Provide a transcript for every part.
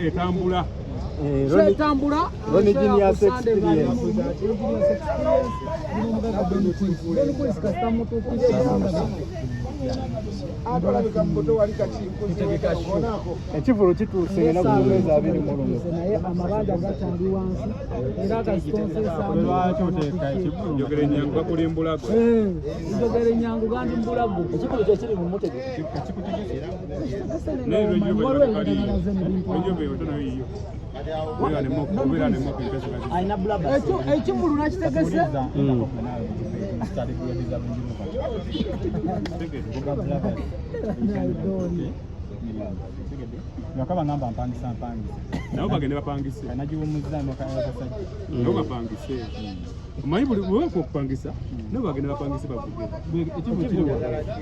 etambula etambula Ronnie Genius experience ekivulu kituuse enaku zomwezi abiri mu lumu naye amabanja gakyali wansi era lwaki oteeka ekivulu njogera enyangu bakula embulago njogera enyangu gandi mbulago ekivulu kyekiri mu mutego ekivulu nakitegese Yakaba ngamba mpangisa nabo bagende bapangise nagiwumuza n'okasajja nabo bapangise omanyi buli bwe okupangisa nabo bagende bapangise bavuge ekivulu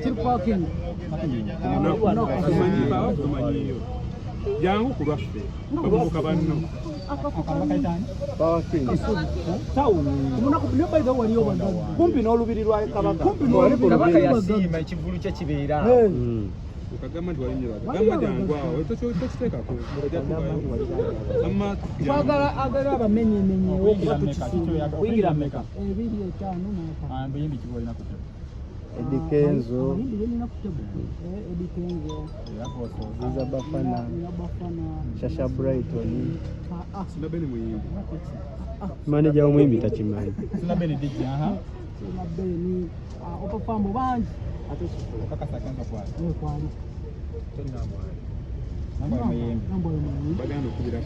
kiri parking tumanyiyo jangu ku lwaffe bavubuka banno kumpi n'olubiri lwa kabaka yasiima ekivulu kye kibeera ukagamba nti walinye bagamba jangu awo tokiteekako agala abamenyemenye kuyingira mmeka biyimbi kibolina ku Edikenzo Ziza Bafana Shasha Brighton sina bene muyimbi manager w'omuyimbi takimanyi sina bene DJ sina bene opafambo bangi ate kakasakanga kwali bagenda okubira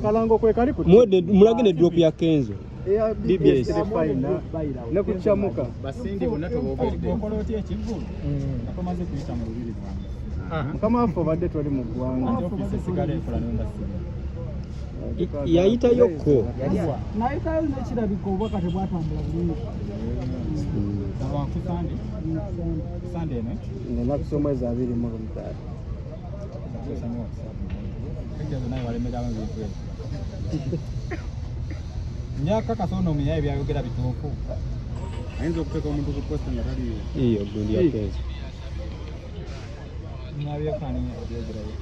kalango kwe kali mulage ne drop ya Kenzo DBS ne kuchamuka basindi bonna tobogedde okoloti ekivulu akomaze kuyita mu lubiri bwange kama afo badde toli mu gwanga office sigale ekola nenda yayita yokko nayitayo nekirabika obwaka tebwatambula bulungi Sunday eno enaku z'omwezi abiri mu mutaala myaka kasono omunyaye byayogera bituufu ayinza okuteeka omuntu ku posta nga taliyo iyo gundi ya Kenzo nabyekani obyogerayo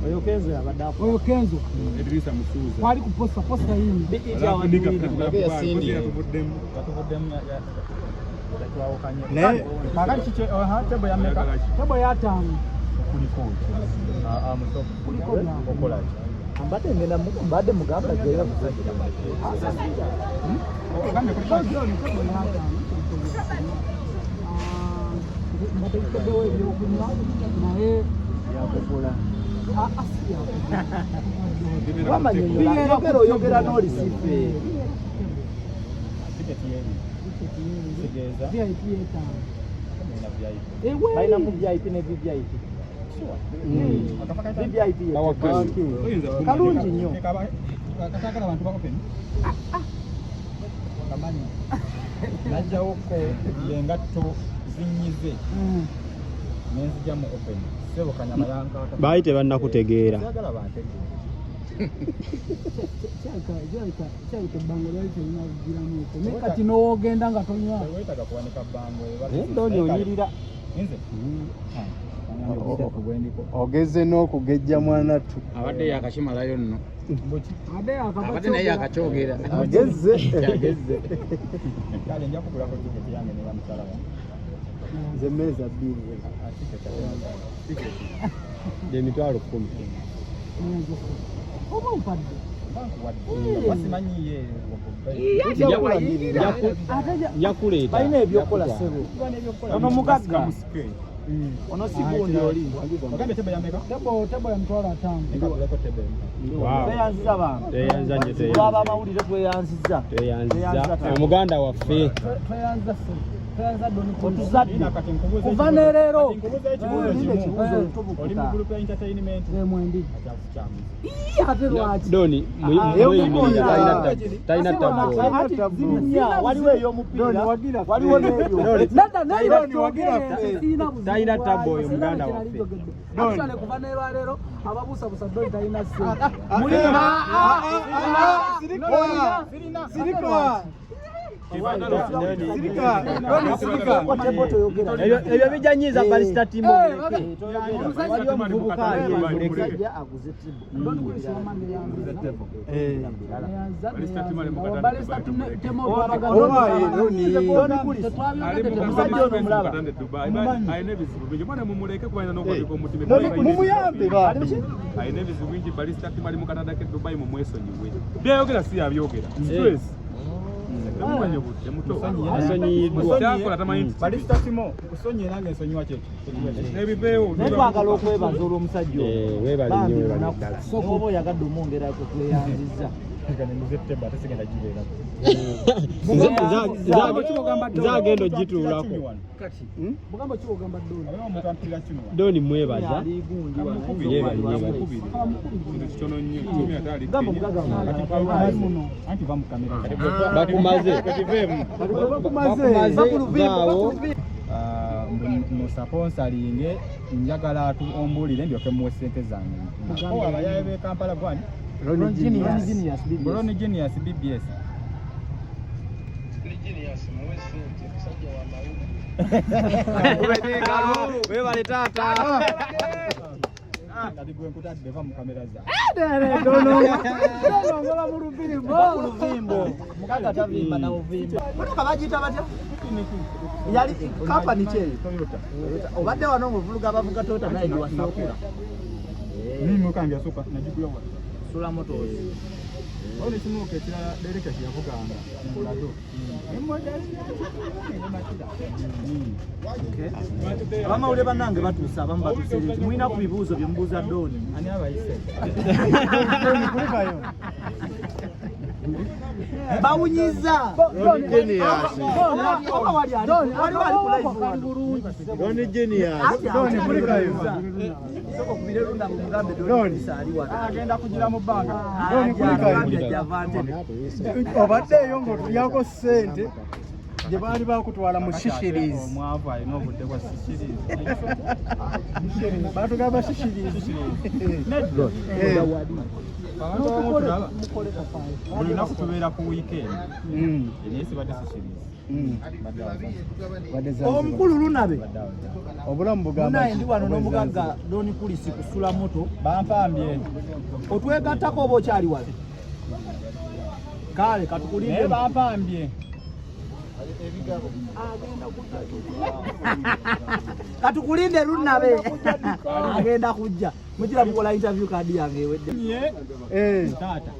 oyo Kenzo yabaddapo oyo Kenzo Idrisa Musuza kwali ku posta yini ne kakati kye tebo ya meka tebo ya tano kuliko kuliko okola ambate ngenda mbade mugamba gera kusajja okambe kuliko tebo ya tano mbate tebo y'okunywa naye yakola oyogera n'olisife balina mu VIP ne VVIP kalungi nnyo katakala abantu bakopeni kamanyi najjawoko engatto zinyize nenzija mu open sebo kanyama yanka bayi tebannakutegeera kyayita bango lwali telinagiramu eko naye kati n'ogenda nga tonywa wetaga kuwanika bango ndoni onyirira nze ogeze n'okugejja mwanatu abadde yakakimalayo nno abadde naye yakakyogera ageze kale nja kugulako tiketi yange ne bamusalaba nze meeza bbiri emitwalo 10 oba mpadde wasimanyiye njakuleeta balina ebyokukola sebo ono mugagga ono sigundi oli ogambe tebo yameka tebo ya mitwalo 5 teyanziza bantu lwaba amawulire tweyanziza omuganda waffe tweyanziza otuzadde kuva ne leero oli mu group ya entertainment mwendi ate lwaki Doni taina tabu waliwo ey'omupiira waliwo n'ebyo taina tabu oyo muganda waffe Actually kuva ne leero ababusabusa Doni talina ssente ebyo bijanyiza balista timu waliwo omuvubuka ayina ebizibu bingi balista timu ali mu Canada ke Dubai mu mwesonyiwe byayogera si yabyogera stress balista timo kusonyiye nange ensonyiwa kyekyo ebibeewo netwagala okwebaza olw'omusajja weebalinnyo oba oyagadde omwongerako tweyanziza zagenda ogituulako Doni mwebaza bakumaze vaawo musaponsalinge njagala ombuulire ndyoke muwe ssente zange abayaye b'e Kampala gwani Ron Genius BBS webale taata kati gwe nkutadde va mu kamera za ngola mu luvimbo mukaga tavimba na uvimba motoka bagiyita batya yali kampani kyeyo obadde wano omuvuluga abavuga Toyota naye giwasookera mimi okange yasooka nagikuyawa sula motors oli kimuuka ekirala dereka kyeyavuganga mulado abamawulire bannange batuusa abamu batuusa mulina ku bibuuzo bye mubuuza Doni ani abayise bawunyiza Ron Genius agenda kugira mu bbanga obaddeeyo ng'otulyako ssente gye baali bakutwala mu shishirizi omwavu alina obudde bwa shishirizi batugamba shishirizi buli lunaku tubeera ku weekend naye sibadde shishirizi omukulu lunabe obulamu bugambaye ndi wano n'omugagga Doni Kulisi kusula moto bampambye otwegattako oba okyali wale kale katukulinde naye bampambye katukulinde lunabe agenda kujja mujira mukola interview kadi yange ewedde taata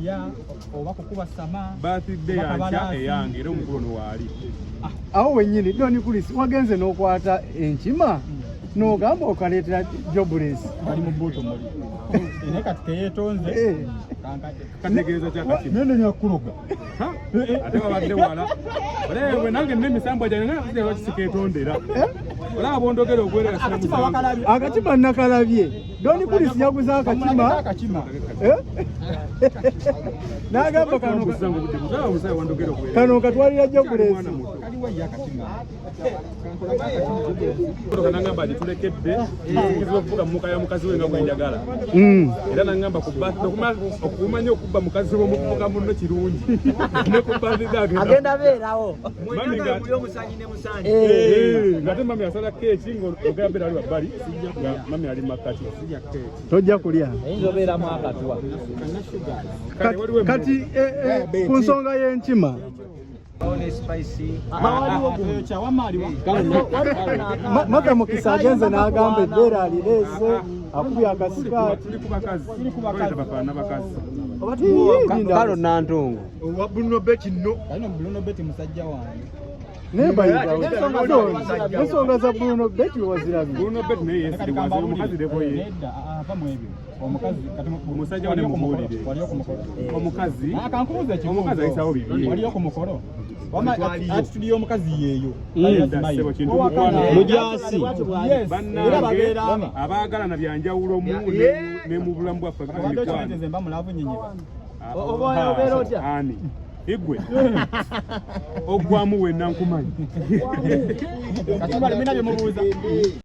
lya oba kukuba sama birthday yancha eyange era omukulu ono waali awo wennyini Doni Kulisi wagenze n'okwata enkima n'ogamba okaleetera Jobless ali mu bbuutu muli naye kati keyeetonze kategeeza kyakakima nene nyakuloga ate babadde wala olewe nange n'emisambo gyange nga kisikeetondera olaba bondogera ogwerera akatima nakalabye Doni Kulisi yaguze akakima n'agamba kano katwalira Jobless nangamba gitulekedde nkiza okuvuga mumuka ya mukazi we nga bwenjagala era nangamba okumanya okubba mukazi womuvuga muno kirungi agenda beerawo ngate mami asala keeki ng'ogera beera ali wabbali nga mami ali makkati tojja kulya ayinza obeeramu akatwa kati ku nsonga y'enkima Mata Mukisa agenze n'agamba ebbeera alireese akubye akasikaati kalo nantongo owa Bruno Beti nno Bruno Beti musajja wange ensonga za Bruno Beti wazirabye Bruno Beti naye yesiriwaza omukazi devoye omusajja wane mubuulire omukazi ayisawo bibiri waliyo ku mukolo attitude y'omukazi yeeyo Mujaasi bannange abaagalana byanjawulo ne mu bulamu bwaffe nze mba mulavu nyenyepa obeera otya ani igwe ogwamu wenna nkumanyi kati bali mina bye mubuuza